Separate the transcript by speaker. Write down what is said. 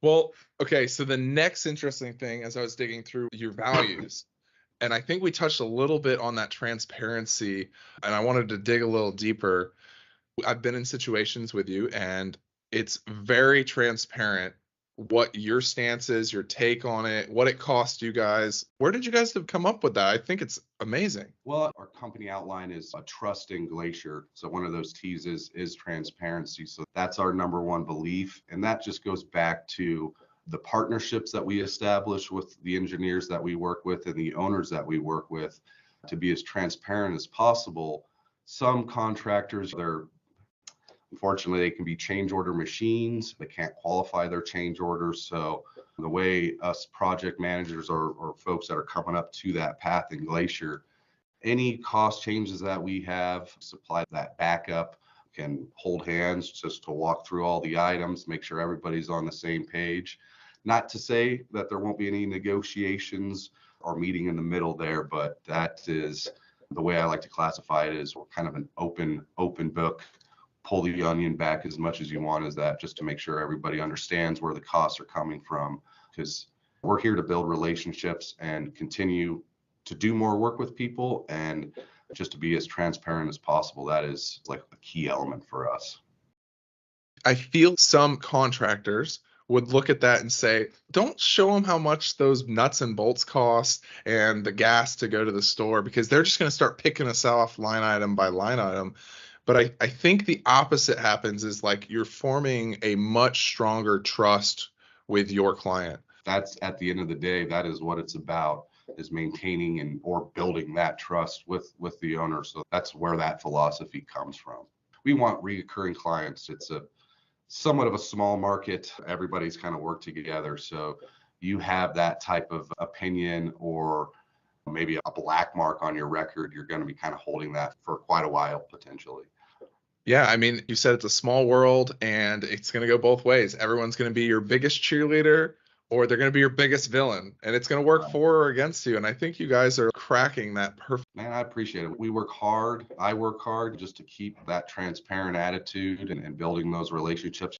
Speaker 1: Well, okay, so the next interesting thing as I was digging through your values, and I think we touched a little bit on that transparency, and I wanted to dig a little deeper. I've been in situations with you, and it's very transparent what your stance is, your take on it, what it cost you guys. Where did you guys have come up with that? I think it's amazing.
Speaker 2: Well, our company outline is a trust in Glacier. So one of those T's is transparency. So that's our number one belief. And that just goes back to the partnerships that we establish with the engineers that we work with and the owners that we work with to be as transparent as possible. Some contractors, they're unfortunately, they can be change order machines. They can't qualify their change orders. So the way us project managers or folks that are coming up to that path in Glacier, any cost changes that we have, supply that backup, can hold hands just to walk through all the items, make sure everybody's on the same page. Not to say that there won't be any negotiations or meeting in the middle there, but that is the way I like to classify it is we're kind of an open book. Pull the onion back as much as you want as that, just to make sure everybody understands where the costs are coming from, because we're here to build relationships and continue to do more work with people and just to be as transparent as possible. That is like a key element for us.
Speaker 1: I feel some contractors would look at that and say, don't show them how much those nuts and bolts cost and the gas to go to the store because they're just going to start picking us off line item by line item. But I think the opposite happens is like you're forming a much stronger trust with your client.
Speaker 2: That's at the end of the day, that is what it's about, is maintaining and or building that trust with the owner. So that's where that philosophy comes from. We want reoccurring clients. It's a somewhat of a small market. Everybody's kind of worked together. So you have that type of opinion or maybe a black mark on your record, you're going to be kind of holding that for quite a while potentially.
Speaker 1: Yeah, I mean, you said it's a small world and it's going to go both ways. Everyone's going to be your biggest cheerleader or they're going to be your biggest villain, and it's going to work
Speaker 2: Right.
Speaker 1: for or against you. And I think you guys are cracking that perfect.
Speaker 2: Man, I appreciate it. We work hard. I work hard just to keep that transparent attitude and building those relationships.